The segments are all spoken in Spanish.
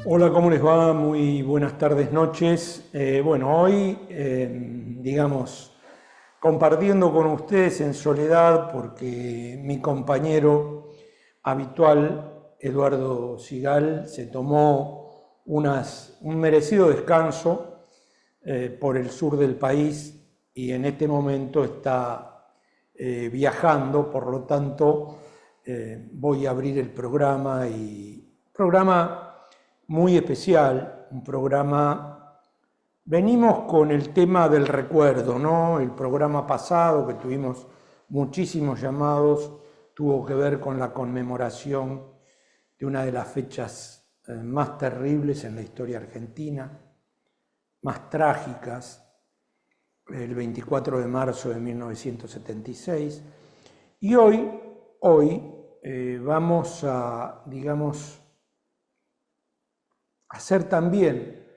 Hola, ¿cómo les va? Muy buenas tardes, noches. Bueno, hoy, compartiendo con ustedes en soledad, porque mi compañero habitual, Eduardo Sigal, se tomó un merecido descanso por el sur del país y en este momento está viajando, por lo tanto voy a abrir el programa muy especial, un programa. Venimos con el tema del recuerdo, ¿no? El programa pasado, que tuvimos muchísimos llamados, tuvo que ver con la conmemoración de una de las fechas más terribles en la historia argentina, más trágicas, el 24 de marzo de 1976. Y hoy vamos a, hacer también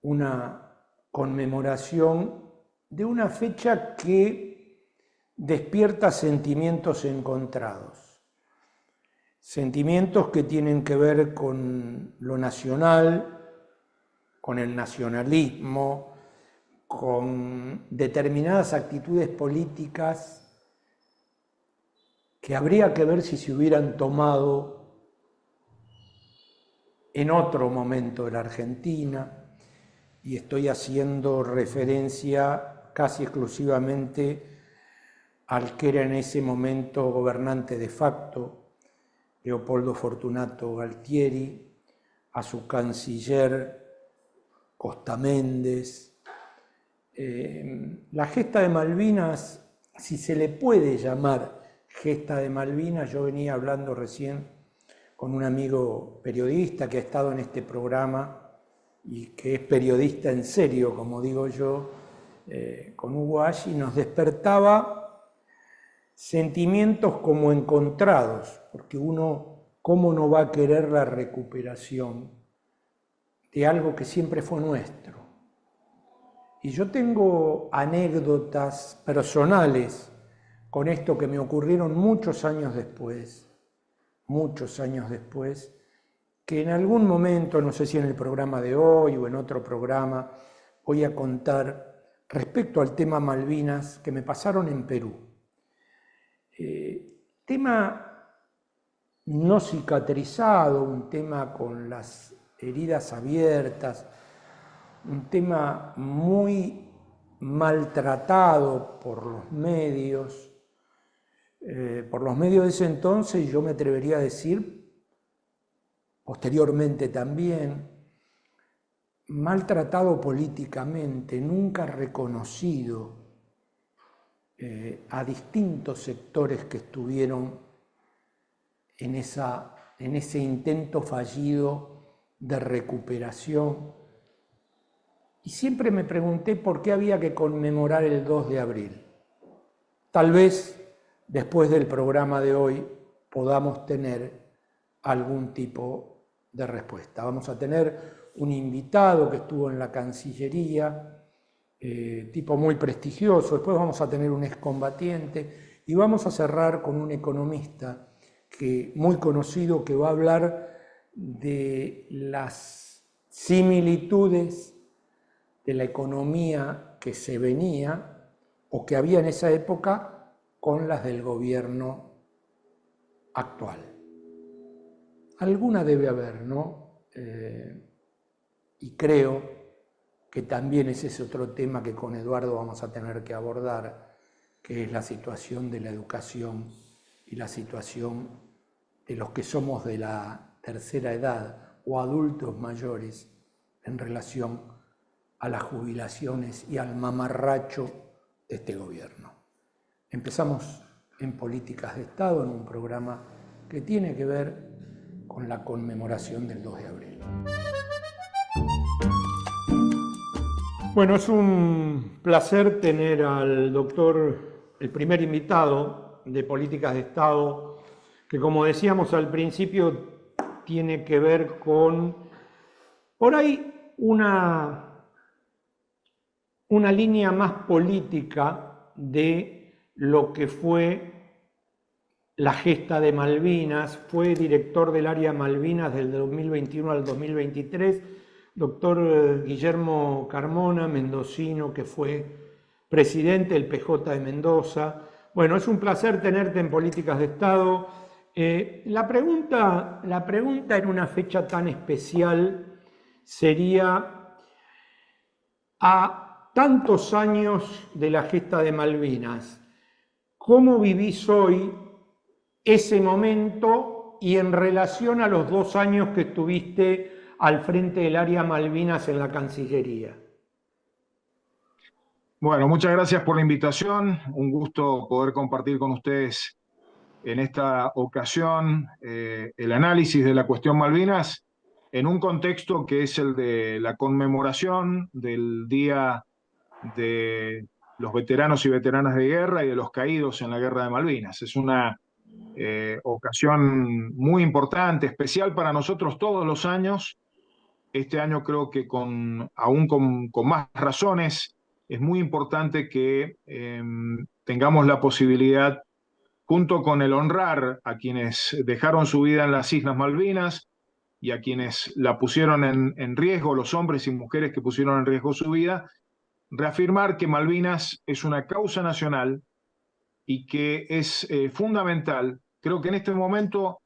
una conmemoración de una fecha que despierta sentimientos encontrados. Sentimientos que tienen que ver con lo nacional, con el nacionalismo, con determinadas actitudes políticas que habría que ver si se hubieran tomado en otro momento de la Argentina, y estoy haciendo referencia casi exclusivamente al que era en ese momento gobernante de facto, Leopoldo Fortunato Galtieri, a su canciller Costa Méndez. La gesta de Malvinas, si se le puede llamar gesta de Malvinas, yo venía hablando recién con un amigo periodista que ha estado en este programa y que es periodista en serio, como digo yo, con Hugo Aggi, nos despertaba sentimientos como encontrados, porque uno, ¿cómo no va a querer la recuperación de algo que siempre fue nuestro? Y yo tengo anécdotas personales con esto que me ocurrieron muchos años después, que en algún momento, no sé si en el programa de hoy o en otro programa, voy a contar respecto al tema Malvinas que me pasaron en Perú. Tema no cicatrizado, un tema con las heridas abiertas, un tema muy maltratado por los medios de ese entonces, yo me atrevería a decir, posteriormente también, maltratado políticamente, nunca reconocido a distintos sectores que estuvieron en ese intento fallido de recuperación. Y siempre me pregunté por qué había que conmemorar el 2 de abril. Tal vez después del programa de hoy podamos tener algún tipo de respuesta. Vamos a tener un invitado que estuvo en la Cancillería, tipo muy prestigioso. Después vamos a tener un excombatiente y vamos a cerrar con un economista muy conocido, que va a hablar de las similitudes de la economía que se venía o que había en esa época con las del gobierno actual. Alguna debe haber, ¿no? Y creo que también ese es otro tema que con Eduardo vamos a tener que abordar, que es la situación de la educación y la situación de los que somos de la tercera edad o adultos mayores en relación a las jubilaciones y al mamarracho de este gobierno. Empezamos en Políticas de Estado, en un programa que tiene que ver con la conmemoración del 2 de abril. Bueno, es un placer tener al doctor, el primer invitado de Políticas de Estado, que como decíamos al principio, tiene que ver con, por ahí, una línea más política de lo que fue la gesta de Malvinas, fue director del área Malvinas del 2021 al 2023, doctor Guillermo Carmona, mendocino, que fue presidente del PJ de Mendoza. Bueno, es un placer tenerte en Políticas de Estado. La pregunta en una fecha tan especial sería, a tantos años de la gesta de Malvinas, ¿cómo vivís hoy ese momento y en relación a los 2 años que estuviste al frente del área Malvinas en la Cancillería? Bueno, muchas gracias por la invitación. Un gusto poder compartir con ustedes en esta ocasión el análisis de la cuestión Malvinas en un contexto que es el de la conmemoración del Día de los Veteranos y Veteranas de Guerra y de los caídos en la Guerra de Malvinas. Es una ocasión muy importante, especial para nosotros todos los años. Este año creo que aún con más razones es muy importante que tengamos la posibilidad, junto con el honrar a quienes dejaron su vida en las Islas Malvinas y a quienes la pusieron en riesgo, los hombres y mujeres que pusieron en riesgo su vida, reafirmar que Malvinas es una causa nacional y que es fundamental, creo que en este momento,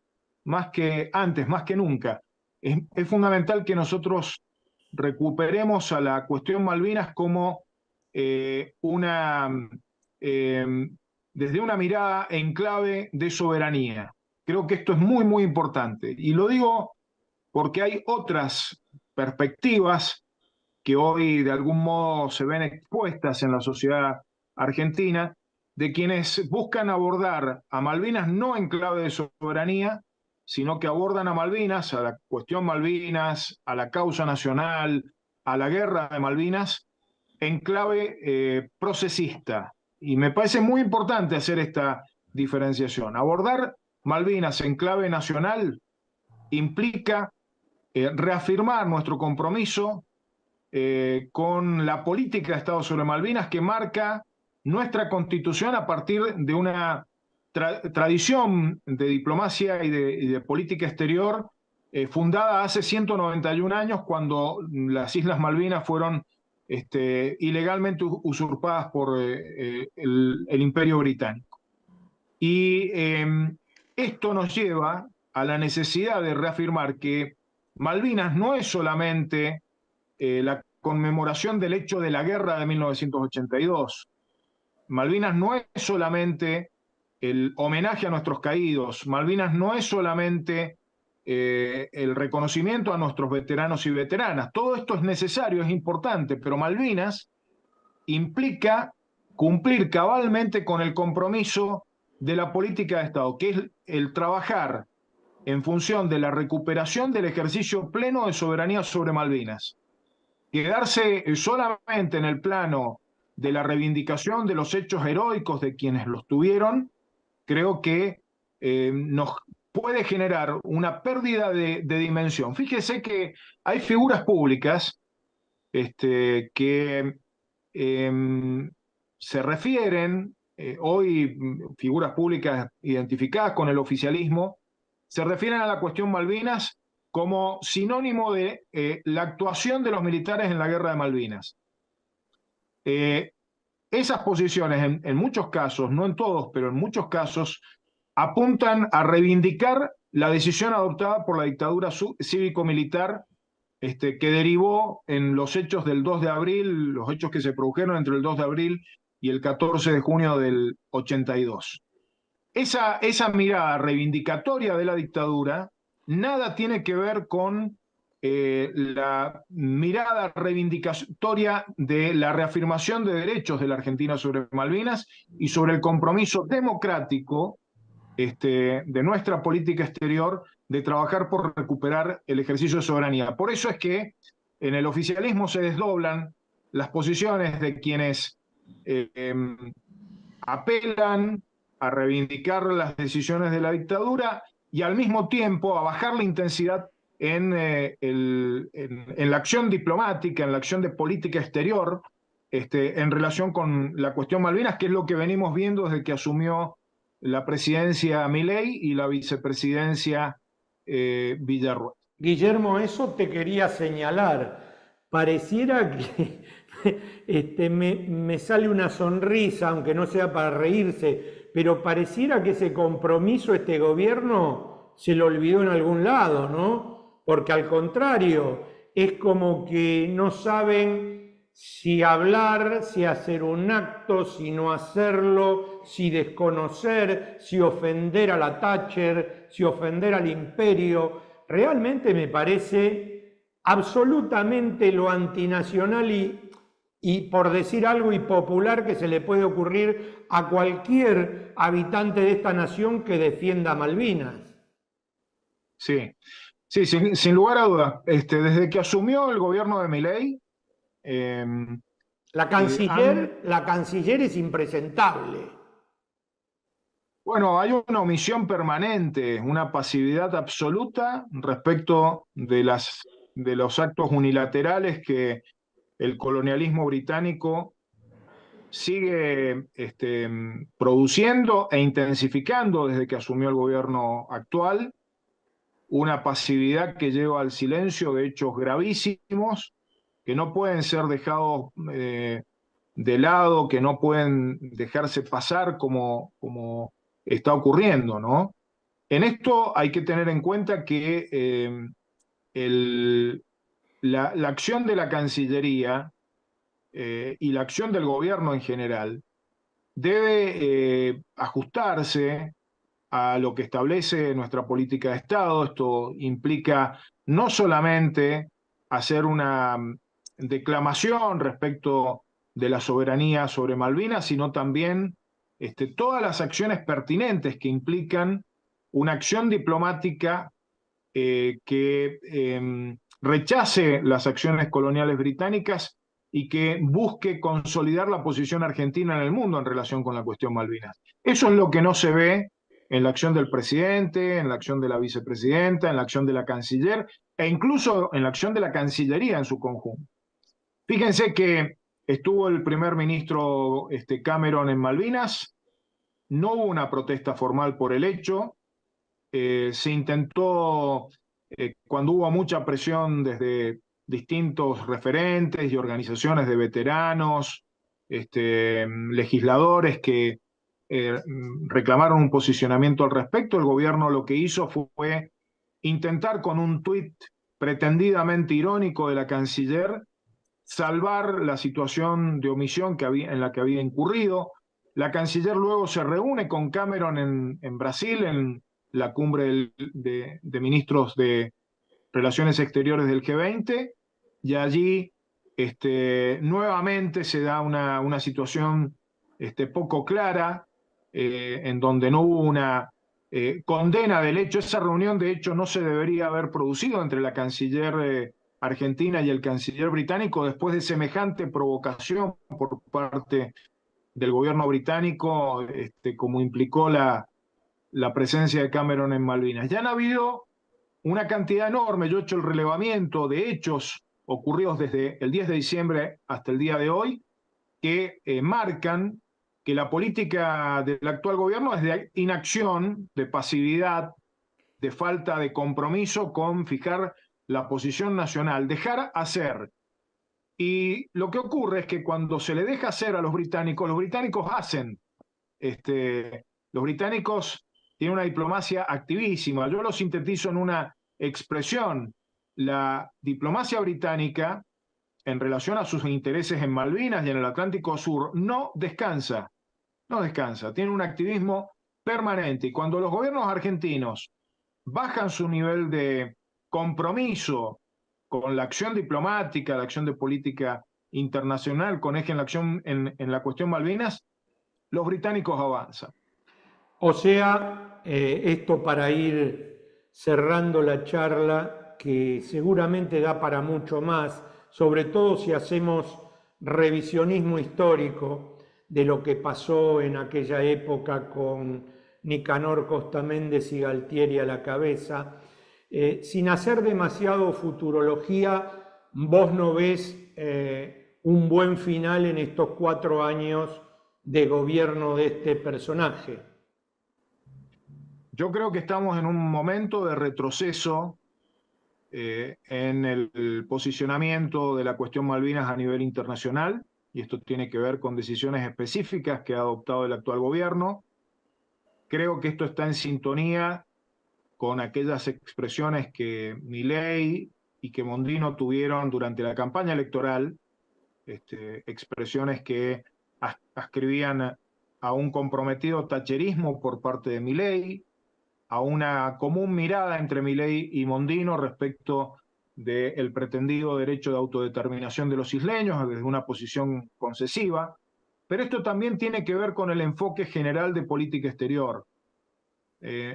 más que antes, más que nunca, es fundamental que nosotros recuperemos a la cuestión Malvinas como una, eh, desde una mirada en clave de soberanía. Creo que esto es muy, muy importante. Y lo digo porque hay otras perspectivas que hoy de algún modo se ven expuestas en la sociedad argentina, de quienes buscan abordar a Malvinas no en clave de soberanía, sino que abordan a Malvinas, a la cuestión Malvinas, a la causa nacional, a la guerra de Malvinas, en clave procesista. Y me parece muy importante hacer esta diferenciación. Abordar Malvinas en clave nacional implica reafirmar nuestro compromiso con la política de Estado sobre Malvinas que marca nuestra constitución a partir de una tradición de diplomacia y de política exterior fundada hace 191 años, cuando las Islas Malvinas fueron ilegalmente usurpadas por el Imperio Británico. Y esto nos lleva a la necesidad de reafirmar que Malvinas no es solamente la conmemoración del hecho de la guerra de 1982. Malvinas no es solamente el homenaje a nuestros caídos. Malvinas no es solamente el reconocimiento a nuestros veteranos y veteranas. Todo esto es necesario, es importante, pero Malvinas implica cumplir cabalmente con el compromiso de la política de Estado, que es el trabajar en función de la recuperación del ejercicio pleno de soberanía sobre Malvinas. Quedarse solamente en el plano de la reivindicación de los hechos heroicos de quienes los tuvieron, creo que nos puede generar una pérdida de dimensión. Fíjese que hay figuras públicas que se refieren, hoy figuras públicas identificadas con el oficialismo, se refieren a la cuestión Malvinas como sinónimo de la actuación de los militares en la guerra de Malvinas. Esas posiciones, en muchos casos, no en todos, pero en muchos casos, apuntan a reivindicar la decisión adoptada por la dictadura cívico-militar que derivó en los hechos del 2 de abril, los hechos que se produjeron entre el 2 de abril y el 14 de junio del 82. Esa mirada reivindicatoria de la dictadura nada tiene que ver con la mirada reivindicatoria de la reafirmación de derechos de la Argentina sobre Malvinas y sobre el compromiso democrático de nuestra política exterior de trabajar por recuperar el ejercicio de soberanía. Por eso es que en el oficialismo se desdoblan las posiciones de quienes apelan a reivindicar las decisiones de la dictadura y al mismo tiempo a bajar la intensidad en la acción diplomática, en la acción de política exterior, en relación con la cuestión Malvinas, que es lo que venimos viendo desde que asumió la presidencia Milei y la vicepresidencia Villarruel. Guillermo, eso te quería señalar. Pareciera que me sale una sonrisa, aunque no sea para reírse, pero pareciera que ese compromiso este gobierno se lo olvidó en algún lado, ¿no? Porque al contrario, es como que no saben si hablar, si hacer un acto, si no hacerlo, si desconocer, si ofender a la Thatcher, si ofender al imperio. Realmente me parece absolutamente lo antinacional y por decir algo impopular que se le puede ocurrir a cualquier habitante de esta nación que defienda Malvinas. Sí, sí, sin lugar a dudas. Desde que asumió el gobierno de Milei, eh, La canciller es impresentable. bueno, hay una omisión permanente, una pasividad absoluta respecto de los actos unilaterales que el colonialismo británico sigue produciendo e intensificando desde que asumió el gobierno actual, una pasividad que lleva al silencio de hechos gravísimos que no pueden ser dejados de lado, que no pueden dejarse pasar como está ocurriendo, ¿no? En esto hay que tener en cuenta que la acción de la Cancillería y la acción del gobierno en general debe ajustarse a lo que establece nuestra política de Estado. Esto implica no solamente hacer una declamación respecto de la soberanía sobre Malvinas, sino también todas las acciones pertinentes que implican una acción diplomática que rechace las acciones coloniales británicas y que busque consolidar la posición argentina en el mundo en relación con la cuestión Malvinas. Eso es lo que no se ve en la acción del presidente, en la acción de la vicepresidenta, en la acción de la canciller e incluso en la acción de la Cancillería en su conjunto. Fíjense que estuvo el primer ministro Cameron en Malvinas, no hubo una protesta formal por el hecho, se intentó, cuando hubo mucha presión desde distintos referentes y organizaciones de veteranos, legisladores que reclamaron un posicionamiento al respecto, el gobierno lo que hizo fue intentar con un tuit pretendidamente irónico de la canciller salvar la situación de omisión en la que había incurrido. La canciller luego se reúne con Cameron en Brasil, en la cumbre de ministros de Relaciones Exteriores del G20, y allí nuevamente se da una situación poco clara, en donde no hubo una condena del hecho. Esa reunión, de hecho, no se debería haber producido entre la canciller argentina y el canciller británico después de semejante provocación por parte del gobierno británico, como implicó la presencia de Cameron en Malvinas. Ya han habido una cantidad enorme, yo he hecho el relevamiento de hechos ocurridos desde el 10 de diciembre hasta el día de hoy, que marcan que la política del actual gobierno es de inacción, de pasividad, de falta de compromiso con fijar la posición nacional, dejar hacer. Y lo que ocurre es que cuando se le deja hacer a los británicos hacen. Los británicos tienen una diplomacia activísima. Yo lo sintetizo en una expresión. La diplomacia británica, en relación a sus intereses en Malvinas y en el Atlántico Sur, no descansa. No descansa. Tiene un activismo permanente. Y cuando los gobiernos argentinos bajan su nivel de compromiso con la acción diplomática, la acción de política internacional, con eje en la acción en la cuestión Malvinas, los británicos avanzan. O sea, esto para ir cerrando la charla, que seguramente da para mucho más, sobre todo si hacemos revisionismo histórico de lo que pasó en aquella época con Nicanor Costa Méndez y Galtieri a la cabeza. Sin hacer demasiado futurología, vos no ves un buen final en estos 4 años de gobierno de este personaje. Yo creo que estamos en un momento de retroceso en el posicionamiento de la cuestión Malvinas a nivel internacional, y esto tiene que ver con decisiones específicas que ha adoptado el actual gobierno. Creo que esto está en sintonía con aquellas expresiones que Milei y que Mondino tuvieron durante la campaña electoral, expresiones que ascribían a un comprometido tacherismo por parte de Milei, a una común mirada entre Milei y Mondino respecto del pretendido derecho de autodeterminación de los isleños desde una posición concesiva. Pero esto también tiene que ver con el enfoque general de política exterior.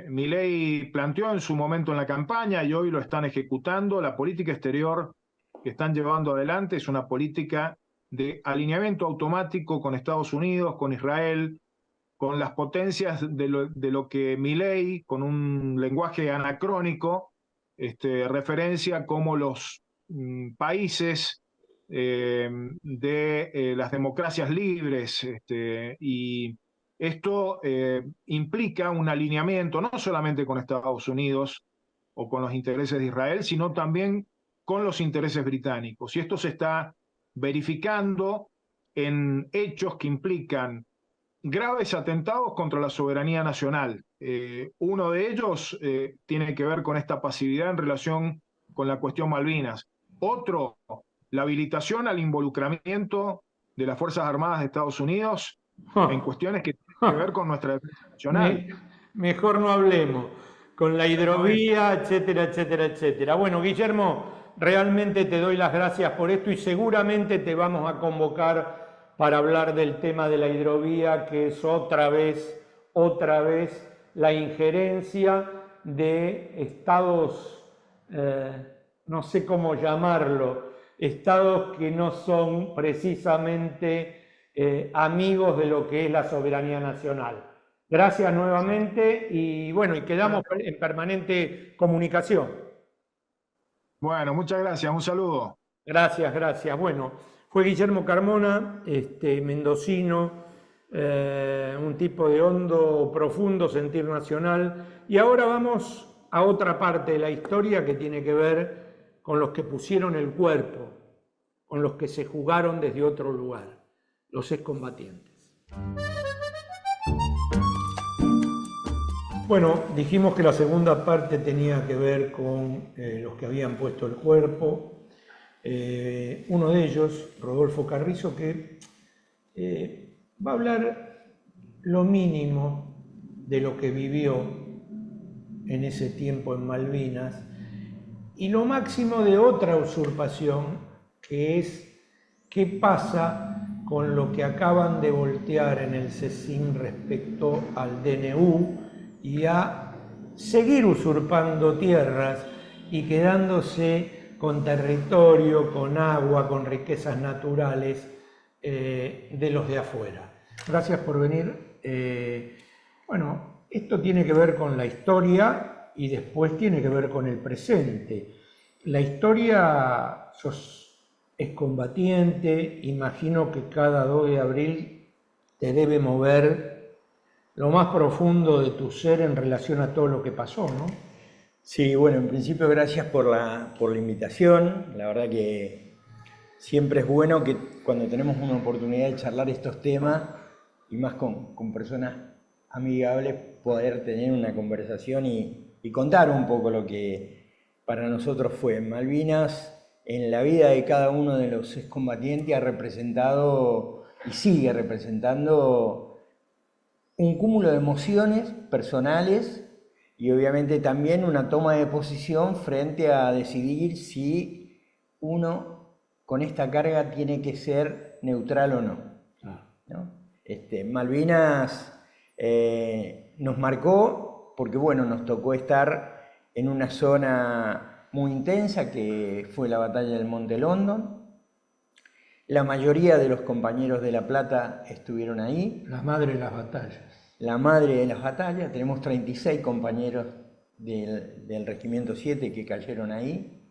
Milei planteó en su momento en la campaña y hoy lo están ejecutando. La política exterior que están llevando adelante es una política de alineamiento automático con Estados Unidos, con Israel, con las potencias de lo que Milei, con un lenguaje anacrónico, referencia como los países de las democracias libres, y esto implica un alineamiento no solamente con Estados Unidos o con los intereses de Israel, sino también con los intereses británicos. Y esto se está verificando en hechos que implican graves atentados contra la soberanía nacional. Uno de ellos tiene que ver con esta pasividad en relación con la cuestión Malvinas. Otro, la habilitación al involucramiento de las Fuerzas Armadas de Estados Unidos en cuestiones que tienen que ver con nuestra defensa nacional. Mejor no hablemos, con la Exactamente. hidrovía, etcétera, etcétera, etcétera. Bueno, Guillermo, realmente te doy las gracias por esto y seguramente te vamos a convocar para hablar del tema de la hidrovía, que es otra vez la injerencia de estados, no sé cómo llamarlo, estados que no son precisamente amigos de lo que es la soberanía nacional. Gracias nuevamente y bueno, y quedamos en permanente comunicación. Bueno, muchas gracias. Un saludo. Gracias, gracias. Bueno, fue Guillermo Carmona, mendocino, un tipo de hondo, profundo sentir nacional. Y ahora vamos a otra parte de la historia que tiene que ver con los que pusieron el cuerpo, con los que se jugaron desde otro lugar, los excombatientes. Bueno, dijimos que la segunda parte tenía que ver con los que habían puesto el cuerpo. Uno de ellos, Rodolfo Carrizo, que va a hablar lo mínimo de lo que vivió en ese tiempo en Malvinas y lo máximo de otra usurpación, que es qué pasa con lo que acaban de voltear en el CECIN respecto al DNU y a seguir usurpando tierras y quedándose con territorio, con agua, con riquezas naturales de los de afuera. Gracias por venir. Bueno, esto tiene que ver con la historia y después tiene que ver con el presente. La historia, sos excombatiente, imagino que cada 2 de abril te debe mover lo más profundo de tu ser en relación a todo lo que pasó, ¿no? Sí, bueno, en principio gracias por la invitación. La verdad que siempre es bueno que cuando tenemos una oportunidad de charlar estos temas, y más con personas amigables, poder tener una conversación y contar un poco lo que para nosotros fue. Malvinas, en la vida de cada uno de los excombatientes, ha representado y sigue representando un cúmulo de emociones personales y obviamente también una toma de posición frente a decidir si uno con esta carga tiene que ser neutral o no. ¿No? Malvinas nos marcó porque bueno, nos tocó estar en una zona muy intensa que fue la batalla del Monte London. La mayoría de los compañeros de La Plata estuvieron ahí. La madre de las batallas. La madre de las batallas. Tenemos 36 compañeros del Regimiento 7 que cayeron ahí.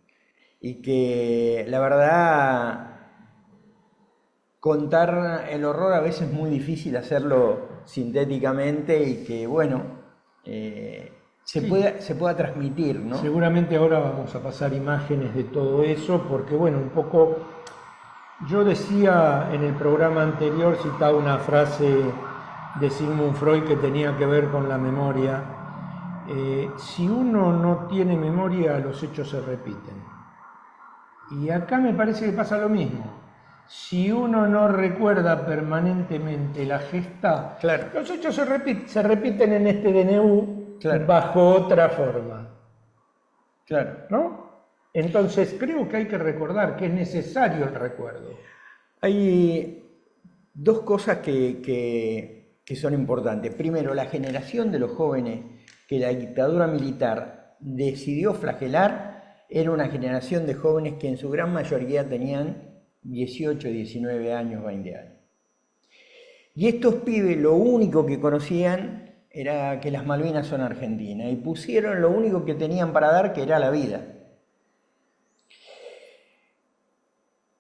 Y que la verdad, contar el horror a veces es muy difícil hacerlo sintéticamente y que bueno, se pueda transmitir, ¿no? Seguramente ahora vamos a pasar imágenes de todo eso, porque bueno, un poco, yo decía en el programa anterior, citaba una frase de Sigmund Freud que tenía que ver con la memoria. Si uno no tiene memoria, los hechos se repiten. Y acá me parece que pasa lo mismo. Si uno no recuerda permanentemente la gesta, claro, los hechos se repiten en este DNU, claro, bajo otra forma. Claro. ¿No? Entonces creo que hay que recordar que es necesario el recuerdo. Hay dos cosas que son importantes. Primero, la generación de los jóvenes que la dictadura militar decidió flagelar era una generación de jóvenes que en su gran mayoría tenían 18, 19 años, 20 años. Y estos pibes lo único que conocían era que las Malvinas son Argentina, y pusieron lo único que tenían para dar, que era la vida.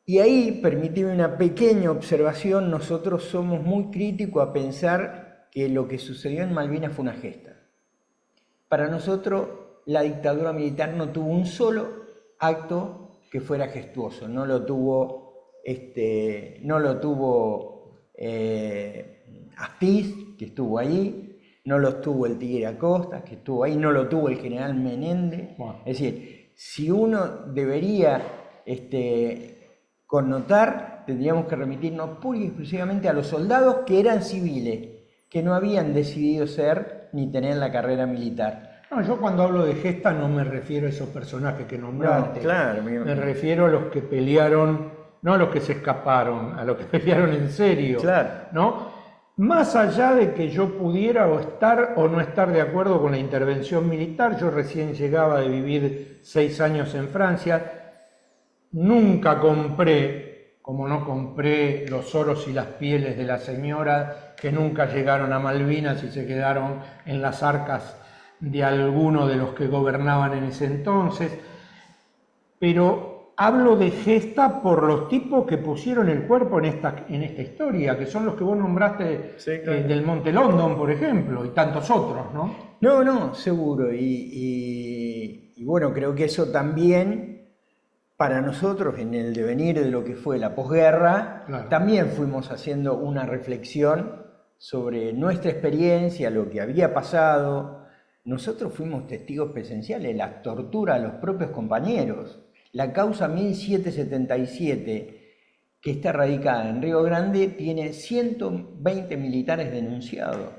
Y ahí, permitime una pequeña observación, nosotros somos muy críticos a pensar que lo que sucedió en Malvinas fue una gesta. Para nosotros, la dictadura militar no tuvo un solo acto que fuera gestuoso, no lo tuvo Astiz, que estuvo ahí, no lo tuvo el Tigre Acosta, que estuvo ahí, no lo tuvo el general Menéndez. Wow. Es decir, si uno debería connotar, tendríamos que remitirnos pura y exclusivamente a los soldados que eran civiles, que no habían decidido ser ni tener la carrera militar. No, yo cuando hablo de gesta no me refiero a esos personajes que nombraste. No, claro, me refiero a los que pelearon, no a los que se escaparon, a los que pelearon en serio. Claro. ¿No? Más allá de que yo pudiera o estar o no estar de acuerdo con la intervención militar, yo recién llegaba de vivir 6 años en Francia, nunca compré, como no compré los oros y las pieles de la señora que nunca llegaron a Malvinas y se quedaron en las arcas de alguno de los que gobernaban en ese entonces, pero hablo de gesta por los tipos que pusieron el cuerpo en esta historia, que son los que vos nombraste, sí, claro, del Monte London, por ejemplo, y tantos otros, ¿no? No, seguro, y bueno, creo que eso también, para nosotros, en el devenir de lo que fue la posguerra, claro, también fuimos haciendo una reflexión sobre nuestra experiencia, lo que había pasado. Nosotros fuimos testigos presenciales de la tortura a los propios compañeros. La causa 1777, que está radicada en Río Grande, tiene 120 militares denunciados.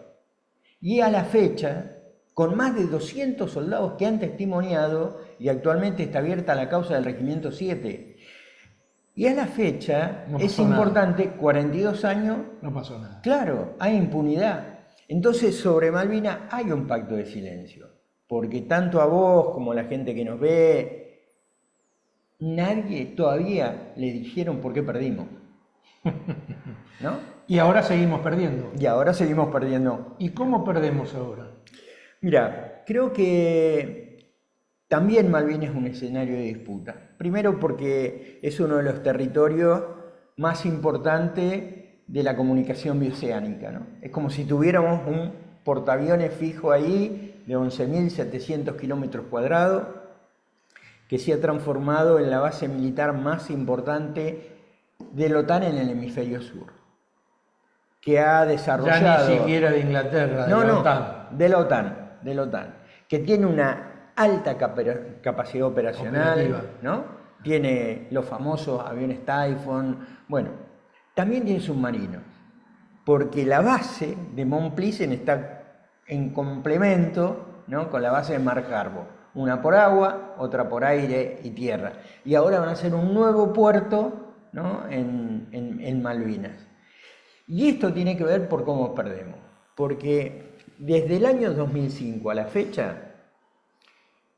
Y a la fecha, con más de 200 soldados que han testimoniado, y actualmente está abierta la causa del Regimiento 7. Y a la fecha, no es importante, nada. 42 años... No pasó nada. Claro, hay impunidad. Entonces, sobre Malvinas hay un pacto de silencio, porque tanto a vos como a la gente que nos ve, nadie todavía le dijeron por qué perdimos, ¿no? Y ahora seguimos perdiendo. Y ahora seguimos perdiendo. ¿Y cómo perdemos ahora? Mira, creo que también Malvinas es un escenario de disputa. Primero porque es uno de los territorios más importantes de la comunicación bioceánica, ¿no? Es como si tuviéramos un portaaviones fijo ahí de 11.700 kilómetros cuadrados que se ha transformado en la base militar más importante de la OTAN en el hemisferio sur, que ha desarrollado... Ya ni siquiera de Inglaterra, de la OTAN. De la OTAN, que tiene una alta capacidad operacional, ¿no? Tiene los famosos aviones Typhoon, bueno... También tiene submarinos, porque la base de Mont Pleasant está en complemento, ¿no?, con la base de Mark Harbor. Una por agua, otra por aire y tierra. Y ahora van a hacer un nuevo puerto, ¿no?, en Malvinas. Y esto tiene que ver por cómo perdemos. Porque desde el año 2005 a la fecha,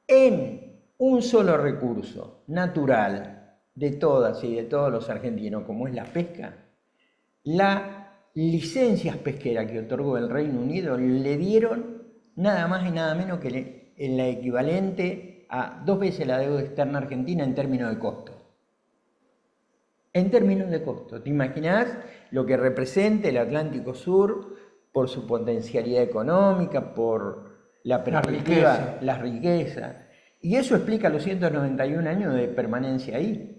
en un solo recurso natural de todas y de todos los argentinos, como es la pesca, las licencias pesqueras que otorgó el Reino Unido le dieron nada más y nada menos que la equivalente a 2 veces la deuda externa argentina en términos de costo. En términos de costo, ¿te imaginas lo que representa el Atlántico Sur por su potencialidad económica, por la perspectiva, la riqueza. Y eso explica los 191 años de permanencia ahí.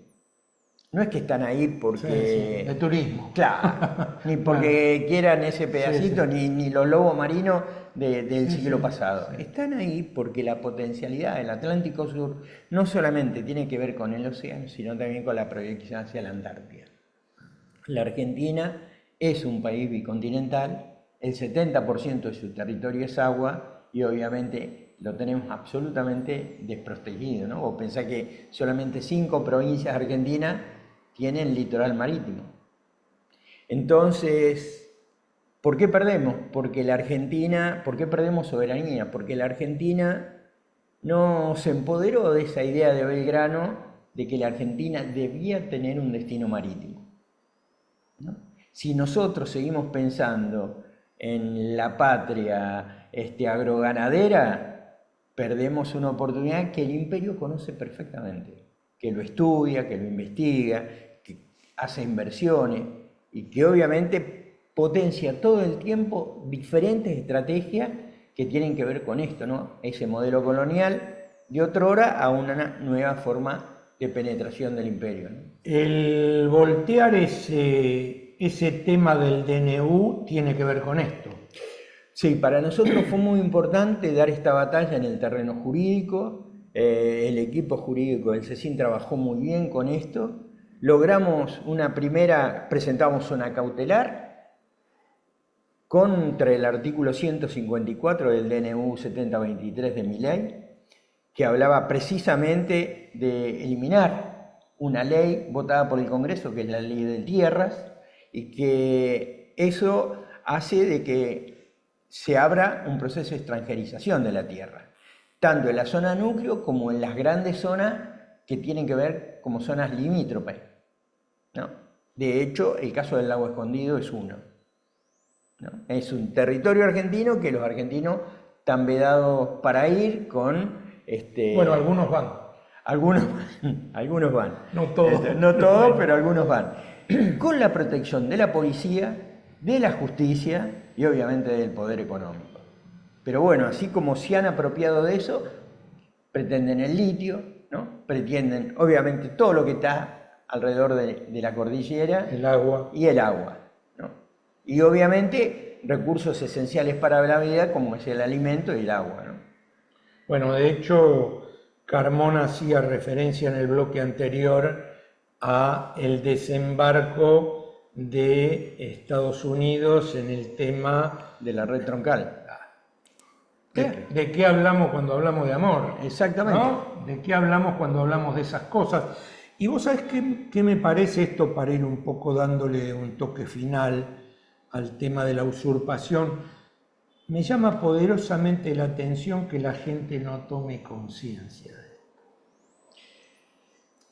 No es que están ahí porque... Sí, de turismo. Claro, ni porque quieran ese pedacito, ni los lobos marinos del siglo pasado. Están ahí porque la potencialidad del Atlántico Sur no solamente tiene que ver con el océano, sino también con la proyección hacia la Antártida. La Argentina es un país bicontinental, el 70% de su territorio es agua y obviamente lo tenemos absolutamente desprotegido, ¿no? Vos pensás que solamente 5 provincias argentinas tienen litoral marítimo. Entonces, ¿por qué perdemos? Porque la Argentina, ¿por qué perdemos soberanía? Porque la Argentina no se empoderó de esa idea de Belgrano de que la Argentina debía tener un destino marítimo, ¿no? Si nosotros seguimos pensando en la patria agroganadera, perdemos una oportunidad que el imperio conoce perfectamente, que lo estudia, que lo investiga, que hace inversiones y que obviamente potencia todo el tiempo diferentes estrategias que tienen que ver con esto, ¿no? Ese modelo colonial de otrora a una nueva forma de penetración del imperio, ¿no? El voltear ese tema del DNU tiene que ver con esto. Sí, para nosotros fue muy importante dar esta batalla en el terreno jurídico. El equipo jurídico del CECIN trabajó muy bien con esto. Logramos presentamos una cautelar contra el artículo 154 del DNU 7023 de mi ley, que hablaba precisamente de eliminar una ley votada por el Congreso, que es la ley de tierras, y que eso hace de que se abra un proceso de extranjerización de la tierra, tanto en la zona núcleo como en las grandes zonas que tienen que ver como zonas limítrofes, ¿no? De hecho, el caso del Lago Escondido es uno, ¿no? Es un territorio argentino que los argentinos están vedados para ir con... Bueno, algunos van. Algunos van. No todos. No todos, pero algunos van. Con la protección de la policía, de la justicia y obviamente del poder económico. Pero bueno, así como se han apropiado de eso, pretenden el litio, ¿no? Pretenden obviamente todo lo que está alrededor de la cordillera. El agua. Y el agua, ¿no? Y obviamente recursos esenciales para la vida como es el alimento y el agua, ¿no? Bueno, de hecho, Carmona hacía referencia en el bloque anterior a el desembarco de Estados Unidos en el tema de la red troncal. ¿De qué hablamos cuando hablamos de amor? Exactamente. ¿No? ¿De qué hablamos cuando hablamos de esas cosas? Y vos sabés qué me parece esto, para ir un poco dándole un toque final al tema de la usurpación. Me llama poderosamente la atención que la gente no tome conciencia de esto.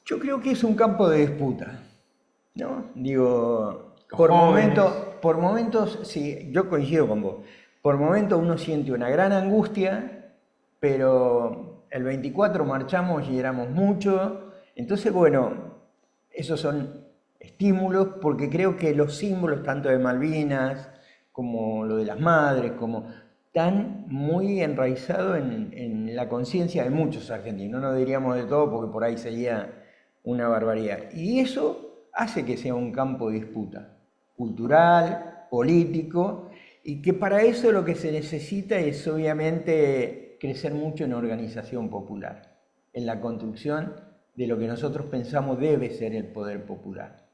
Yo creo que es un campo de disputa, ¿no? Digo, por momentos, sí, yo coincido con vos. Por momentos uno siente una gran angustia, pero el 24 marchamos y éramos muchos. Entonces, bueno, esos son estímulos porque creo que los símbolos tanto de Malvinas como lo de las madres, como están muy enraizados en la conciencia de muchos argentinos. No diríamos de todo porque por ahí sería una barbaridad. Y eso hace que sea un campo de disputa cultural, político, y que para eso lo que se necesita es obviamente crecer mucho en organización popular, en la construcción de lo que nosotros pensamos debe ser el poder popular.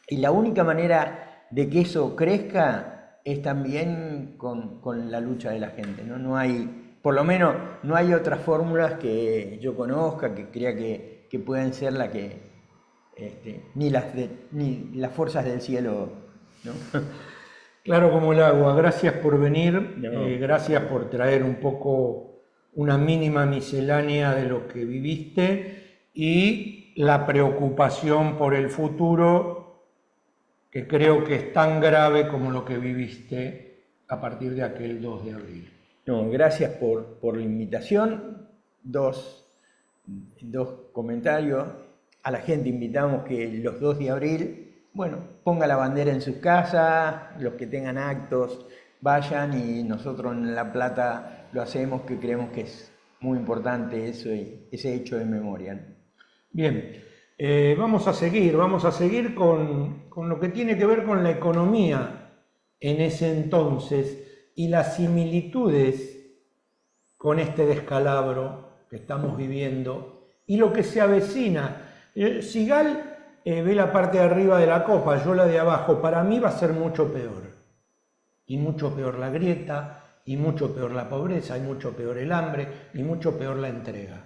Y la única manera de que eso crezca es también con la lucha de la gente, ¿no? No hay, por lo menos no hay otras fórmulas que yo conozca, que crea que pueden ser la que, ni las fuerzas del cielo, ¿no? Claro como el agua. Gracias por venir, No. Gracias por traer un poco una mínima miscelánea de lo que viviste y la preocupación por el futuro, que creo que es tan grave como lo que viviste a partir de aquel 2 de abril. No, gracias por la invitación. Dos comentarios. A la gente invitamos que los 2 de abril, bueno, ponga la bandera en sus casas, los que tengan actos vayan, y nosotros en La Plata lo hacemos, que creemos que es muy importante eso, ese hecho de memoria, ¿no? Bien, vamos a seguir con lo que tiene que ver con la economía en ese entonces y las similitudes con este descalabro que estamos viviendo y lo que se avecina. Sigal ve la parte de arriba de la copa, yo la de abajo. Para mí va a ser mucho peor. Y mucho peor la grieta, y mucho peor la pobreza, y mucho peor el hambre, y mucho peor la entrega.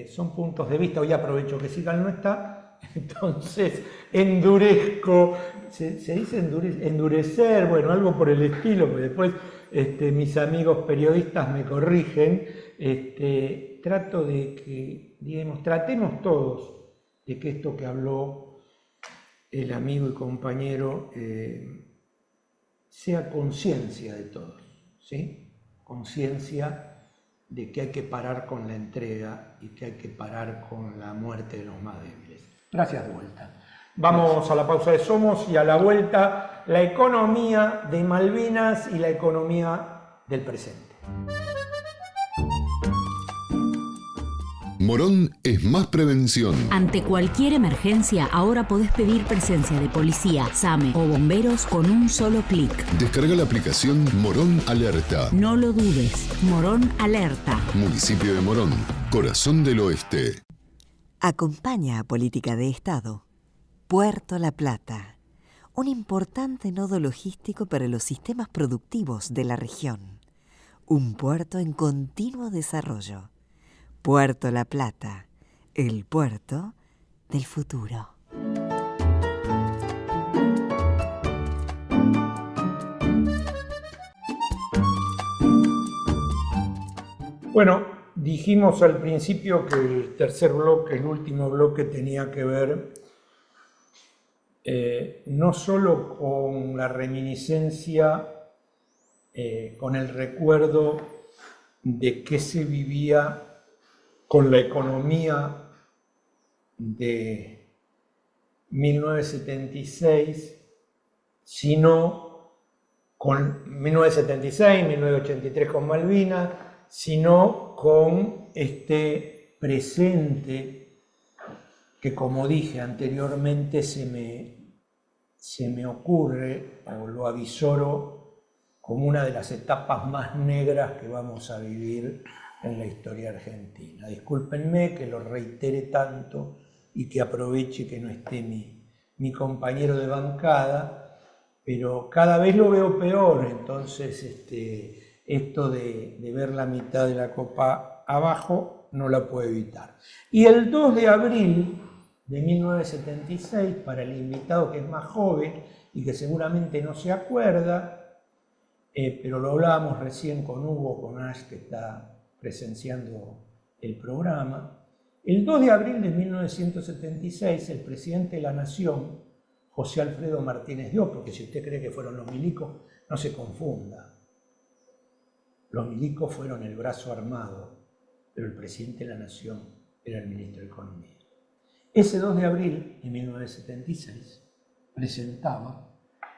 Son puntos de vista. Hoy aprovecho que Sigal no está, entonces endurezco, se dice endurecer, bueno, algo por el estilo, porque después mis amigos periodistas me corrigen. Trato de que, digamos, tratemos todos de que esto que habló el amigo y compañero sea conciencia de todos, ¿sí? Conciencia de que hay que parar con la entrega y que hay que parar con la muerte de los más débiles. Gracias de vuelta. Vamos a la pausa de Somos y a la vuelta la economía de Malvinas y la economía del presente. Morón es más prevención. Ante cualquier emergencia, ahora podés pedir presencia de policía, SAME o bomberos con un solo clic. Descarga la aplicación Morón Alerta. No lo dudes. Morón Alerta. Municipio de Morón, corazón del oeste. Acompaña a Política de Estado. Puerto La Plata, un importante nodo logístico para los sistemas productivos de la región. Un puerto en continuo desarrollo. Puerto La Plata, el puerto del futuro. Bueno, dijimos al principio que el tercer bloque, el último bloque, tenía que ver no solo con la reminiscencia, con el recuerdo de qué se vivía con la economía de 1976, sino con 1976, 1983 con Malvinas, sino con este presente que, como dije anteriormente, se me ocurre o lo avisoro como una de las etapas más negras que vamos a vivir en la historia argentina. Discúlpenme que lo reitere tanto y que aproveche que no esté mi compañero de bancada, pero cada vez lo veo peor. Entonces esto de ver la mitad de la copa abajo no la puedo evitar. Y el 2 de abril de 1976, para el invitado que es más joven y que seguramente no se acuerda, pero lo hablábamos recién con Hugo, con Ash, que está presenciando el programa. El 2 de abril de 1976, el presidente de la Nación, José Alfredo Martínez Dios, porque si usted cree que fueron los milicos, no se confunda. Los milicos fueron el brazo armado, pero el presidente de la Nación era el ministro de Economía. Ese 2 de abril de 1976 presentaba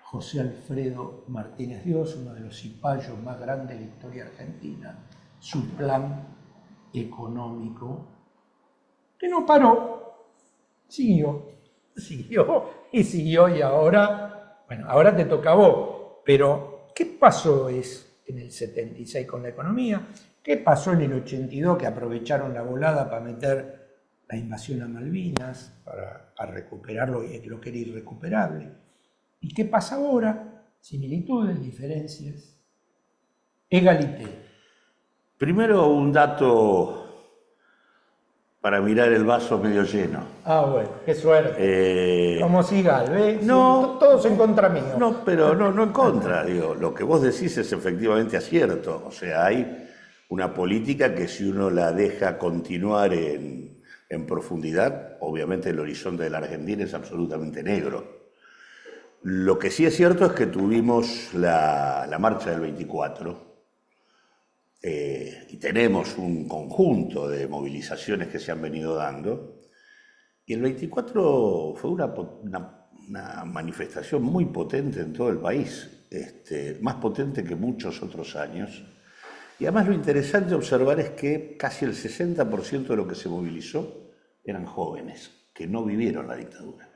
José Alfredo Martínez Dios, uno de los cipayos más grandes de la historia argentina, su plan económico, que no paró, siguió y ahora, bueno, ahora te toca a vos, pero ¿qué pasó en el 76 con la economía? ¿Qué pasó en el 82 que aprovecharon la volada para meter la invasión a Malvinas, para recuperar lo que era irrecuperable? ¿Y qué pasa ahora? Similitudes, diferencias, égalité. Primero, un dato para mirar el vaso medio lleno. Ah, bueno, qué suerte. Como Sigal, ¿ves? No, todos en contra mío. No, pero no en contra. Digo, lo que vos decís es efectivamente acierto. O sea, hay una política que si uno la deja continuar en profundidad, obviamente el horizonte de la Argentina es absolutamente negro. Lo que sí es cierto es que tuvimos la marcha del 24, y tenemos un conjunto de movilizaciones que se han venido dando, y el 24 fue una manifestación muy potente en todo el país. más potente que muchos otros años. Y además lo interesante de observar es que casi el 60% de lo que se movilizó eran jóvenes que no vivieron la dictadura.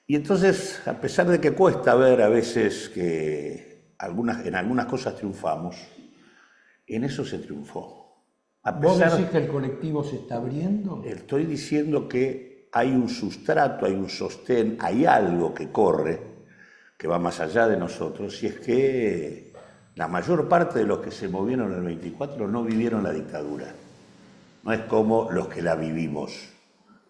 Y entonces, a pesar de que cuesta ver a veces que en algunas cosas triunfamos, en eso se triunfó. ¿Vos decís que el colectivo se está abriendo? Estoy diciendo que hay un sustrato, hay un sostén, hay algo que corre, que va más allá de nosotros, y es que la mayor parte de los que se movieron en el 24 no vivieron la dictadura. No es como los que la vivimos,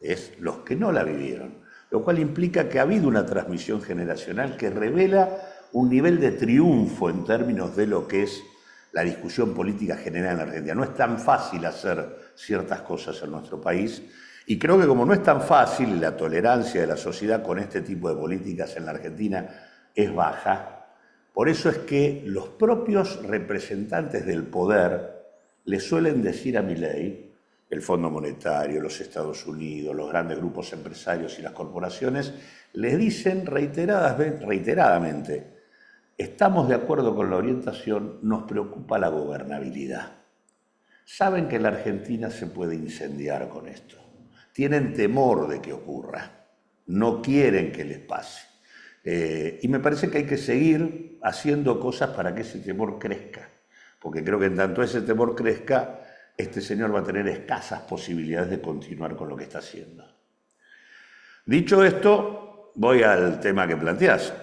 es los que no la vivieron. Lo cual implica que ha habido una transmisión generacional que revela un nivel de triunfo en términos de lo que es la discusión política general en la Argentina. No es tan fácil hacer ciertas cosas en nuestro país, y creo que como no es tan fácil, la tolerancia de la sociedad con este tipo de políticas en la Argentina es baja. Por eso es que los propios representantes del poder le suelen decir a Milei, el Fondo Monetario, los Estados Unidos, los grandes grupos empresarios y las corporaciones, les dicen reiteradamente, estamos de acuerdo con la orientación, nos preocupa la gobernabilidad. Saben que la Argentina se puede incendiar con esto. Tienen temor de que ocurra. No quieren que les pase. Y me parece que hay que seguir haciendo cosas para que ese temor crezca. Porque creo que en tanto ese temor crezca, este señor va a tener escasas posibilidades de continuar con lo que está haciendo. Dicho esto, voy al tema que planteás.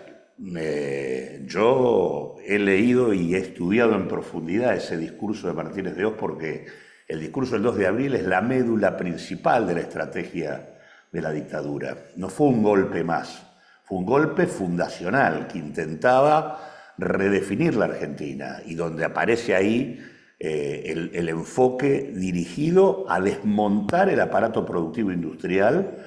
Yo he leído y he estudiado en profundidad ese discurso de Martínez de Oz porque el discurso del 2 de abril es la médula principal de la estrategia de la dictadura. No fue un golpe más, fue un golpe fundacional que intentaba redefinir la Argentina y donde aparece ahí el enfoque dirigido a desmontar el aparato productivo industrial,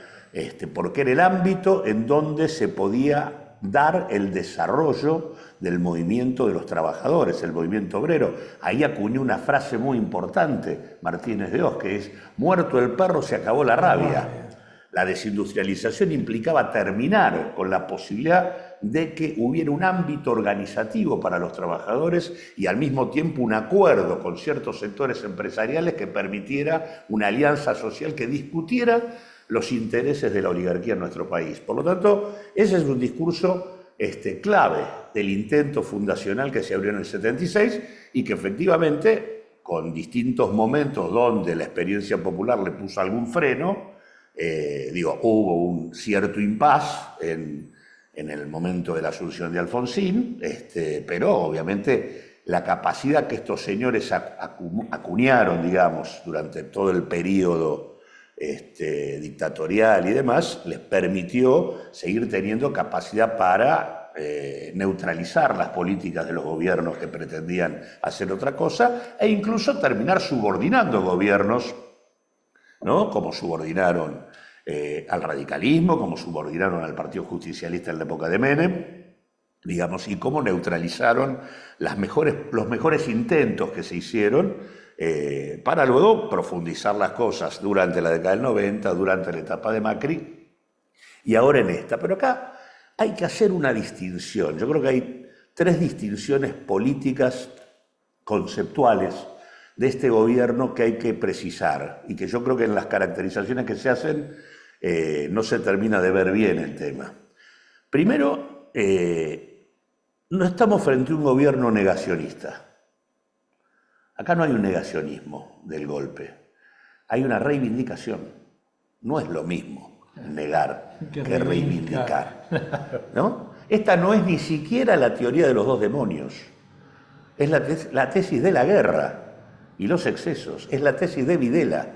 porque era el ámbito en donde se podía dar el desarrollo del movimiento de los trabajadores, el movimiento obrero. Ahí acuñó una frase muy importante, Martínez de Oz, que es, muerto el perro se acabó la rabia. La desindustrialización implicaba terminar con la posibilidad de que hubiera un ámbito organizativo para los trabajadores y al mismo tiempo un acuerdo con ciertos sectores empresariales que permitiera una alianza social que discutiera los intereses de la oligarquía en nuestro país. Por lo tanto, ese es un discurso clave del intento fundacional que se abrió en el 76 y que efectivamente, con distintos momentos donde la experiencia popular le puso algún freno, hubo un cierto impas en el momento de la asunción de Alfonsín, pero obviamente la capacidad que estos señores acuñaron, digamos, durante todo el periodo dictatorial y demás, les permitió seguir teniendo capacidad para neutralizar las políticas de los gobiernos que pretendían hacer otra cosa e incluso terminar subordinando gobiernos, ¿no? Como subordinaron al radicalismo, como subordinaron al Partido Justicialista en la época de Menem, digamos, y cómo neutralizaron los mejores intentos que se hicieron para luego profundizar las cosas durante la década del 90, durante la etapa de Macri y ahora en esta. Pero acá hay que hacer una distinción. Yo creo que hay tres distinciones políticas conceptuales de este gobierno que hay que precisar y que yo creo que en las caracterizaciones que se hacen no se termina de ver bien el tema. Primero, no estamos frente a un gobierno negacionista. Acá no hay un negacionismo del golpe, hay una reivindicación. No es lo mismo negar que reivindicar, ¿no? Esta no es ni siquiera la teoría de los dos demonios, es la tesis de la guerra y los excesos, es la tesis de Videla,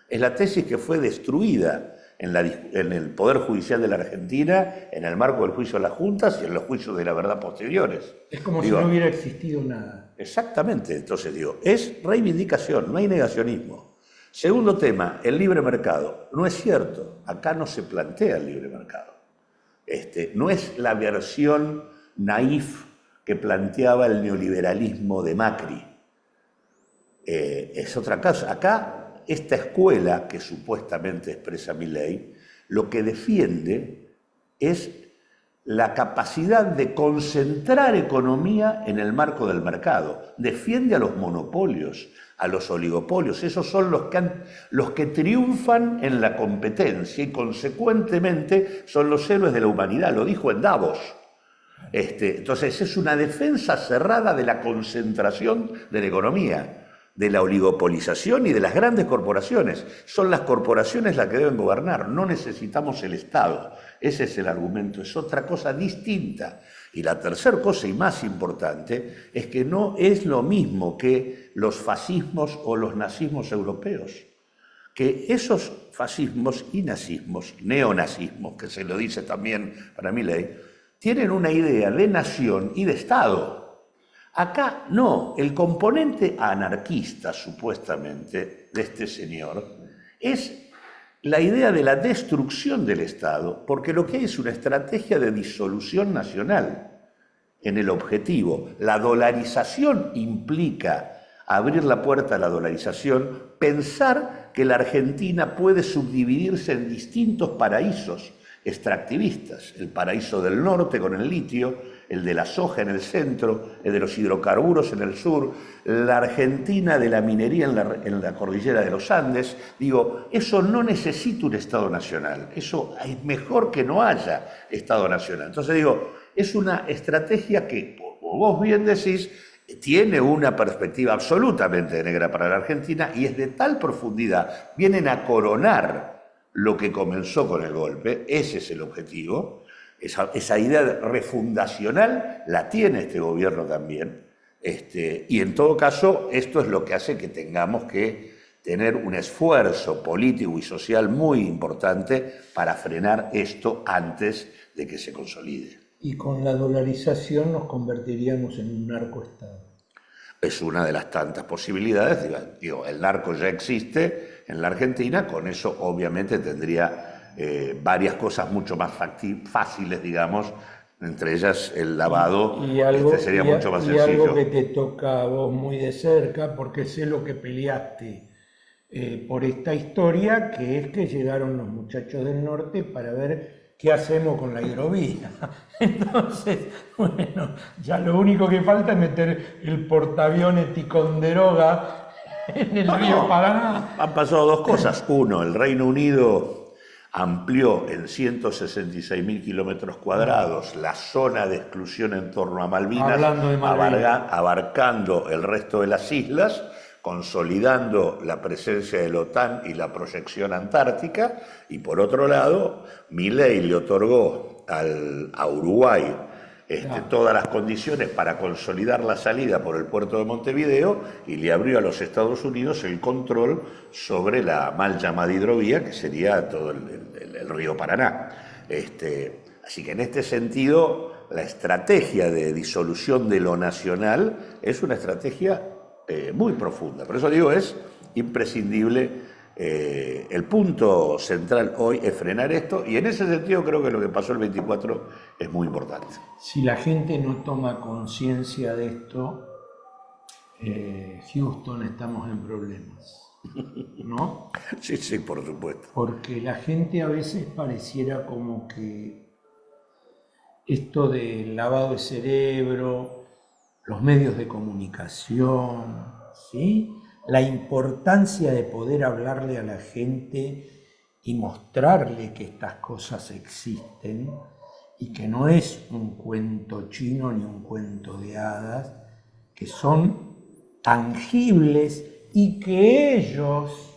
es la tesis que fue destruida en el Poder Judicial de la Argentina, en el marco del juicio de las juntas y en los juicios de la verdad posteriores. Es como si no hubiera existido nada. Exactamente, entonces es reivindicación, no hay negacionismo. Segundo tema, el libre mercado. No es cierto, acá no se plantea el libre mercado. No es la versión naif que planteaba el neoliberalismo de Macri. Es otra cosa. Acá, esta escuela que supuestamente expresa Milei, lo que defiende es la capacidad de concentrar economía en el marco del mercado. Defiende a los monopolios, a los oligopolios. Esos son los que triunfan en la competencia y consecuentemente son los héroes de la humanidad. Lo dijo en Davos. Entonces es una defensa cerrada de la concentración de la economía, de la oligopolización y de las grandes corporaciones. Son las corporaciones las que deben gobernar, no necesitamos el Estado. Ese es el argumento, es otra cosa distinta. Y la tercera cosa y más importante es que no es lo mismo que los fascismos o los nazismos europeos. Que esos fascismos y nazismos, neonazismos, que se lo dice también para Milei, tienen una idea de nación y de Estado. Acá no, el componente anarquista, supuestamente, de este señor, es la idea de la destrucción del Estado, porque lo que hay es una estrategia de disolución nacional en el objetivo. La dolarización implica abrir la puerta a la dolarización, pensar que la Argentina puede subdividirse en distintos paraísos extractivistas, el paraíso del norte con el litio, el de la soja en el centro, el de los hidrocarburos en el sur, la Argentina de la minería en la cordillera de los Andes. Digo, eso no necesita un Estado nacional, eso es mejor que no haya Estado nacional. Entonces digo, es una estrategia que, como vos bien decís, tiene una perspectiva absolutamente negra para la Argentina y es de tal profundidad, vienen a coronar lo que comenzó con el golpe, ese es el objetivo. Esa idea refundacional la tiene este gobierno también, y en todo caso esto es lo que hace que tengamos que tener un esfuerzo político y social muy importante para frenar esto antes de que se consolide. Y con la dolarización nos convertiríamos en un narcoestado. Es una de las tantas posibilidades. Digo, el narco ya existe en la Argentina, con eso obviamente tendría varias cosas mucho más fáciles, digamos, entre ellas el lavado, sería mucho más sencillo. Y algo que te toca a vos muy de cerca, porque sé lo que peleaste por esta historia, que es que llegaron los muchachos del norte para ver qué hacemos con la hidrovía. Entonces, bueno, ya lo único que falta es meter el portaaviones Ticonderoga en el río Paraná. Han pasado dos cosas. Uno, el Reino Unido amplió en 166.000 kilómetros cuadrados la zona de exclusión en torno a Malvinas, abarcando el resto de las islas, consolidando la presencia de la OTAN y la proyección antártica, y por otro lado, Milei le otorgó a Uruguay todas las condiciones para consolidar la salida por el puerto de Montevideo y le abrió a los Estados Unidos el control sobre la mal llamada hidrovía, que sería todo el río Paraná. Así que en este sentido, la estrategia de disolución de lo nacional es una estrategia muy profunda. Por eso digo, es imprescindible. El punto central hoy es frenar esto, y en ese sentido creo que lo que pasó el 24 es muy importante. Si la gente no toma conciencia de esto, Houston, estamos en problemas, ¿no? Sí, sí, por supuesto. Porque la gente a veces pareciera como que esto del lavado de cerebro, los medios de comunicación, ¿sí?, la importancia de poder hablarle a la gente y mostrarle que estas cosas existen y que no es un cuento chino ni un cuento de hadas, que son tangibles y que ellos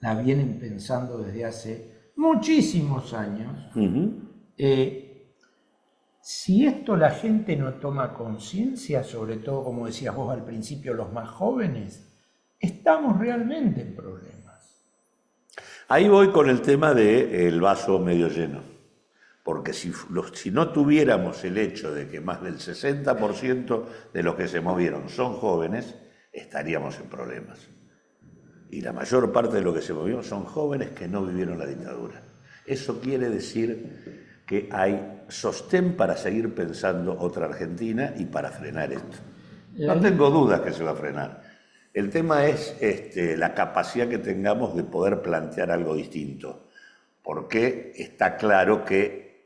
la vienen pensando desde hace muchísimos años. Si esto la gente no toma conciencia, sobre todo, como decías vos al principio, los más jóvenes, estamos realmente en problemas. Ahí voy con el tema del vaso medio lleno, porque si no tuviéramos el hecho de que más del 60% de los que se movieron son jóvenes, estaríamos en problemas. Y la mayor parte de los que se movieron son jóvenes que no vivieron la dictadura. Eso quiere decir que hay sostén para seguir pensando otra Argentina y para frenar esto. No tengo dudas que se va a frenar. El tema es la capacidad que tengamos de poder plantear algo distinto, porque está claro que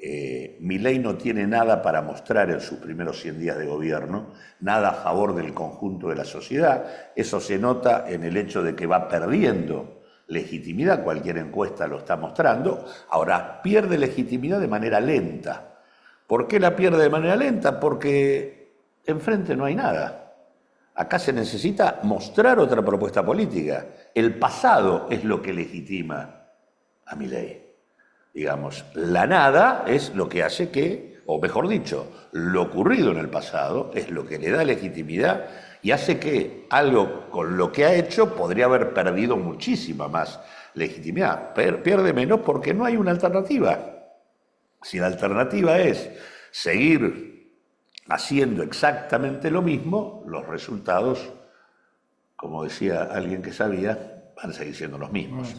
Milei no tiene nada para mostrar en sus primeros 100 días de gobierno, nada a favor del conjunto de la sociedad. Eso se nota en el hecho de que va perdiendo legitimidad, cualquier encuesta lo está mostrando. Ahora, pierde legitimidad de manera lenta. ¿Por qué la pierde de manera lenta? Porque enfrente no hay nada. Acá se necesita mostrar otra propuesta política. El pasado es lo que legitima a Milei. Digamos, la nada es lo que hace que, o mejor dicho, lo ocurrido en el pasado es lo que le da legitimidad y hace que algo con lo que ha hecho podría haber perdido muchísima más legitimidad. Pierde menos porque no hay una alternativa. Si la alternativa es seguir haciendo exactamente lo mismo, los resultados, como decía alguien que sabía, van a seguir siendo los mismos.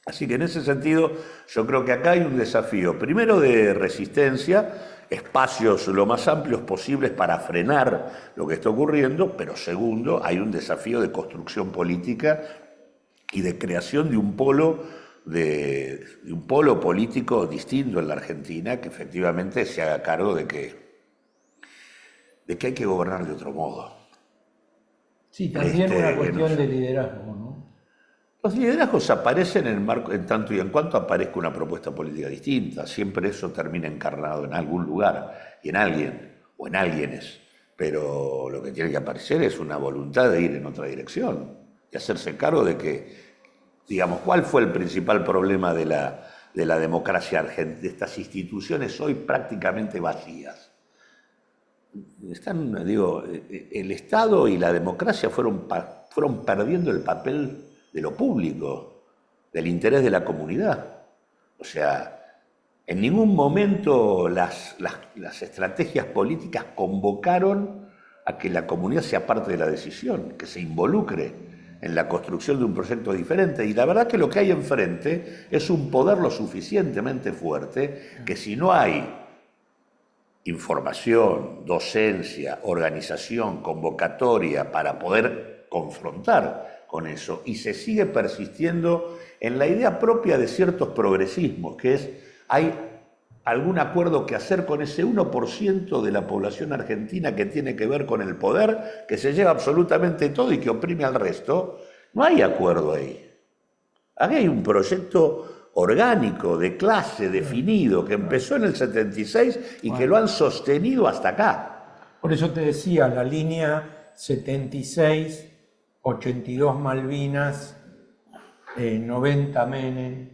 Así que en ese sentido yo creo que acá hay un desafío, primero de resistencia, espacios lo más amplios posibles para frenar lo que está ocurriendo, pero segundo, hay un desafío de construcción política y de creación de un polo político distinto en la Argentina que efectivamente se haga cargo de que hay que gobernar de otro modo. Sí, también una cuestión de liderazgo, ¿no? Los liderazgos aparecen en tanto y en cuanto aparezca una propuesta política distinta. Siempre eso termina encarnado en algún lugar y en alguien o en alguienes. Pero lo que tiene que aparecer es una voluntad de ir en otra dirección y hacerse cargo de que, digamos, ¿cuál fue el principal problema de la democracia argentina, de estas instituciones hoy prácticamente vacías? El Estado y la democracia fueron perdiendo el papel de lo público, del interés de la comunidad. O sea, en ningún momento las estrategias políticas convocaron a que la comunidad sea parte de la decisión, que se involucre en la construcción de un proyecto diferente. Y la verdad que lo que hay enfrente es un poder lo suficientemente fuerte que si no hay información, docencia, organización, convocatoria para poder confrontar con eso, y se sigue persistiendo en la idea propia de ciertos progresismos, que es, hay algún acuerdo que hacer con ese 1% de la población argentina que tiene que ver con el poder, que se lleva absolutamente todo y que oprime al resto. No hay acuerdo ahí. Aquí hay un proyecto orgánico, de clase, definido, que empezó en el 76 y que lo han sostenido hasta acá. Por eso te decía, la línea 76, 82 Malvinas, 90 Menem,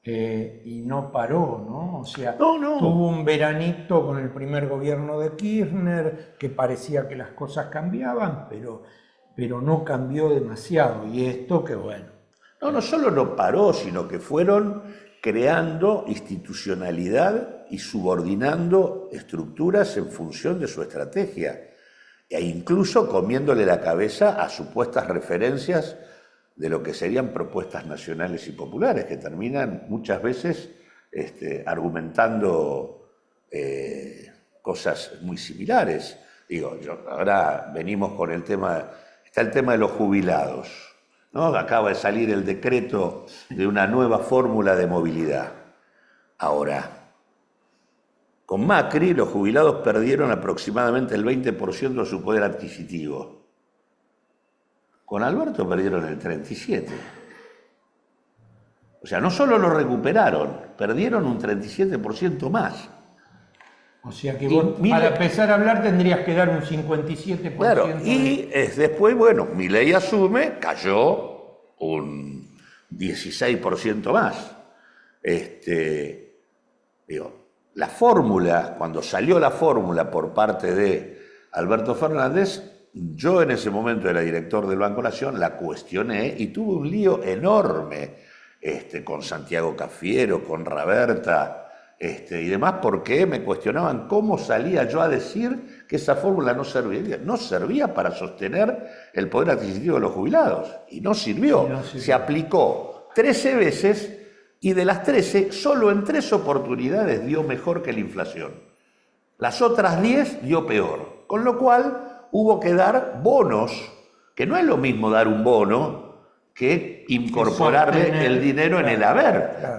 y no paró, ¿no? O sea, tuvo un veranito con el primer gobierno de Kirchner, que parecía que las cosas cambiaban, pero no cambió demasiado. Y esto, que bueno. No solo no paró, sino que fueron creando institucionalidad y subordinando estructuras en función de su estrategia. E incluso comiéndole la cabeza a supuestas referencias de lo que serían propuestas nacionales y populares, que terminan muchas veces argumentando cosas muy similares. Ahora venimos con el tema, está el tema de los jubilados, ¿no? Acaba de salir el decreto de una nueva fórmula de movilidad. Ahora, con Macri, los jubilados perdieron aproximadamente el 20% de su poder adquisitivo. Con Alberto perdieron el 37%. O sea, no solo lo recuperaron, perdieron un 37% más. O sea que vos, para empezar a hablar, tendrías que dar un 57%. Claro, y después, bueno, Milei asume, cayó un 16% más. La fórmula, cuando salió la fórmula por parte de Alberto Fernández, yo en ese momento era director del Banco Nación, la cuestioné y tuve un lío enorme con Santiago Cafiero, con Raberta y demás, porque me cuestionaban cómo salía yo a decir que esa fórmula no servía. No servía para sostener el poder adquisitivo de los jubilados. Y no sirvió. Se aplicó 13 veces y de las 13, solo en 3 oportunidades dio mejor que la inflación. Las otras 10 dio peor. Con lo cual hubo que dar bonos, que no es lo mismo dar un bono que incorporarle el dinero en el haber. Claro.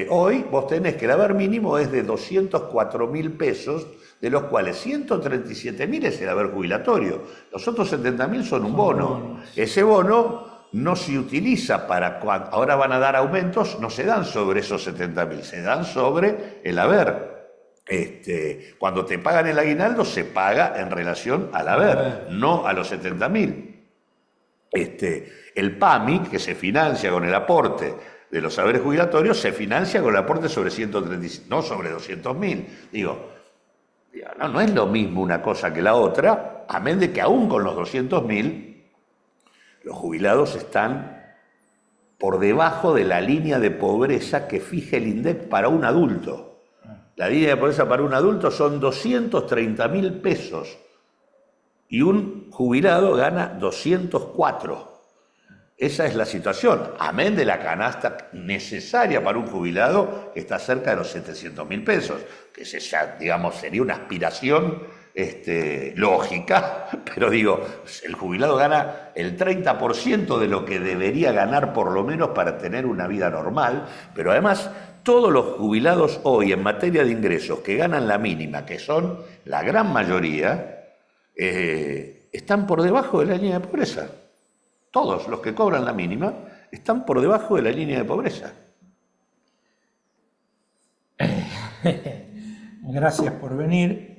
Hoy vos tenés que el haber mínimo es de 204.000 pesos, de los cuales 137.000 es el haber jubilatorio. Los otros 70.000 son un bono. Ese bono no se utiliza para cuando ahora van a dar aumentos, no se dan sobre esos 70.000, se dan sobre el haber. Cuando te pagan el aguinaldo se paga en relación al haber, no a los 70.000. El PAMI, que se financia con el aporte de los haberes jubilatorios, se financia con el aporte sobre 135, no sobre 200.000. Digo, no es lo mismo una cosa que la otra, amén de que aún con los 200.000, los jubilados están por debajo de la línea de pobreza que fija el INDEC para un adulto. La línea de pobreza para un adulto son 230.000 pesos y un jubilado gana 204. Esa es la situación, amén de la canasta necesaria para un jubilado que está cerca de los 700.000 pesos, que digamos, sería una aspiración lógica, pero digo, el jubilado gana el 30% de lo que debería ganar por lo menos para tener una vida normal, pero además todos los jubilados hoy en materia de ingresos que ganan la mínima, que son la gran mayoría, están por debajo de la línea de pobreza. Todos los que cobran la mínima están por debajo de la línea de pobreza. Gracias por venir.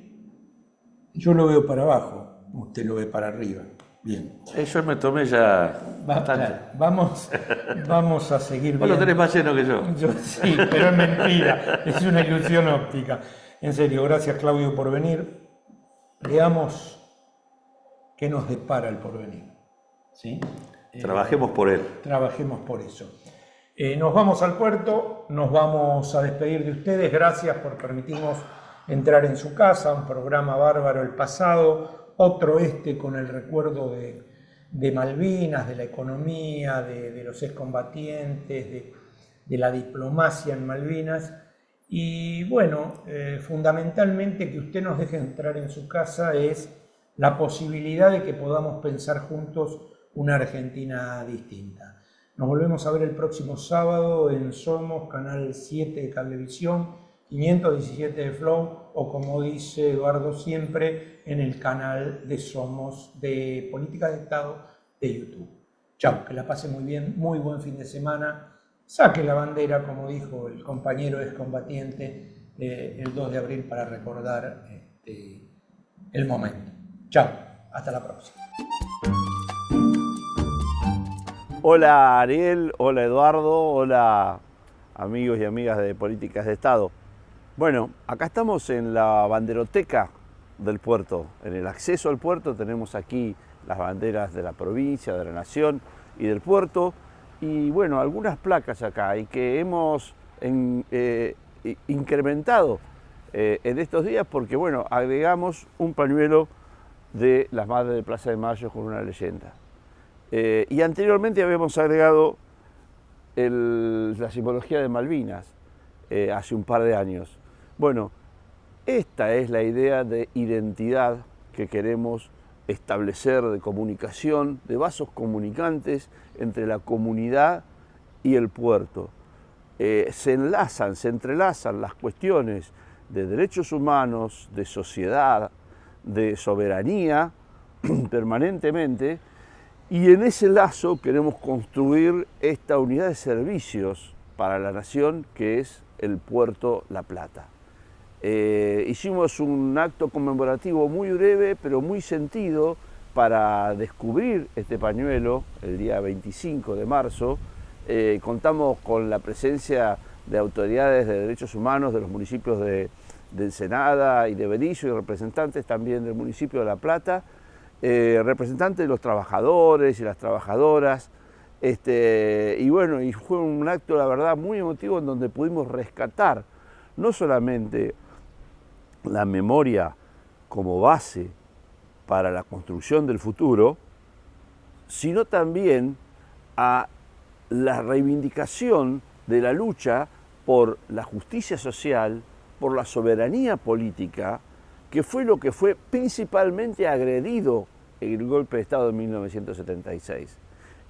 Yo lo veo para abajo, usted lo ve para arriba. Bien. Yo me tomé ya bastante. Vamos a seguir Vos lo tenés más lleno que yo. Sí, pero es mentira, es una ilusión óptica. En serio, gracias Claudio por venir. Veamos qué nos depara el porvenir. ¿Sí? Trabajemos por él. Trabajemos por eso. Nos vamos al puerto, nos vamos a despedir de ustedes. Gracias por permitirnos entrar en su casa, un programa bárbaro el pasado, otro con el recuerdo de Malvinas, de la economía, de los excombatientes, de la diplomacia en Malvinas. Y bueno, fundamentalmente que usted nos deje entrar en su casa es la posibilidad de que podamos pensar juntos una Argentina distinta. Nos volvemos a ver el próximo sábado en Somos, Canal 7 de Cablevisión, 517 de Flow, o como dice Eduardo siempre, en el canal de Somos de Política de Estado de YouTube. Chao, que la pase muy bien, muy buen fin de semana. Saque la bandera, como dijo el compañero excombatiente, el 2 de abril para recordar el momento. Chao, hasta la próxima. Hola Ariel, hola Eduardo, hola amigos y amigas de Políticas de Estado. Bueno, acá estamos en la banderoteca del puerto. En el acceso al puerto tenemos aquí las banderas de la provincia, de la nación y del puerto. Y bueno, algunas placas acá y que hemos incrementado en estos días porque bueno, agregamos un pañuelo de las Madres de Plaza de Mayo con una leyenda. Y anteriormente habíamos agregado la simbología de Malvinas hace un par de años. Bueno, esta es la idea de identidad que queremos establecer, de comunicación, de vasos comunicantes entre la comunidad y el puerto. Se entrelazan las cuestiones de derechos humanos, de sociedad, de soberanía permanentemente, y en ese lazo queremos construir esta unidad de servicios para la nación que es el Puerto La Plata. Hicimos un acto conmemorativo muy breve pero muy sentido para descubrir este pañuelo el día 25 de marzo. Contamos con la presencia de autoridades de derechos humanos de los municipios de Ensenada y de Berisso y representantes también del municipio de La Plata, representantes de los trabajadores y las trabajadoras, y bueno, y fue un acto, la verdad, muy emotivo en donde pudimos rescatar no solamente la memoria como base para la construcción del futuro, sino también a la reivindicación de la lucha por la justicia social, por la soberanía política, que fue lo que fue principalmente agredido en el golpe de Estado de 1976.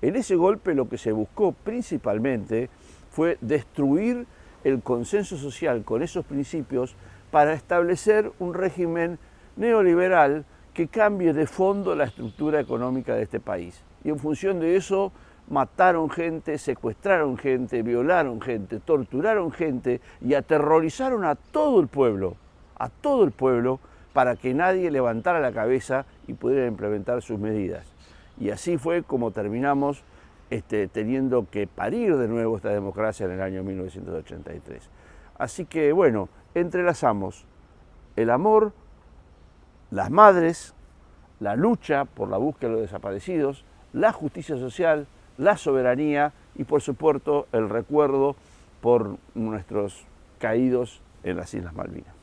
En ese golpe lo que se buscó principalmente fue destruir el consenso social con esos principios para establecer un régimen neoliberal que cambie de fondo la estructura económica de este país. Y en función de eso mataron gente, secuestraron gente, violaron gente, torturaron gente y aterrorizaron a todo el pueblo para que nadie levantara la cabeza y pudiera implementar sus medidas. Y así fue como terminamos teniendo que parir de nuevo esta democracia en el año 1983. Así que bueno, entrelazamos el amor, las madres, la lucha por la búsqueda de los desaparecidos, la justicia social, la soberanía y por supuesto el recuerdo por nuestros caídos en las Islas Malvinas.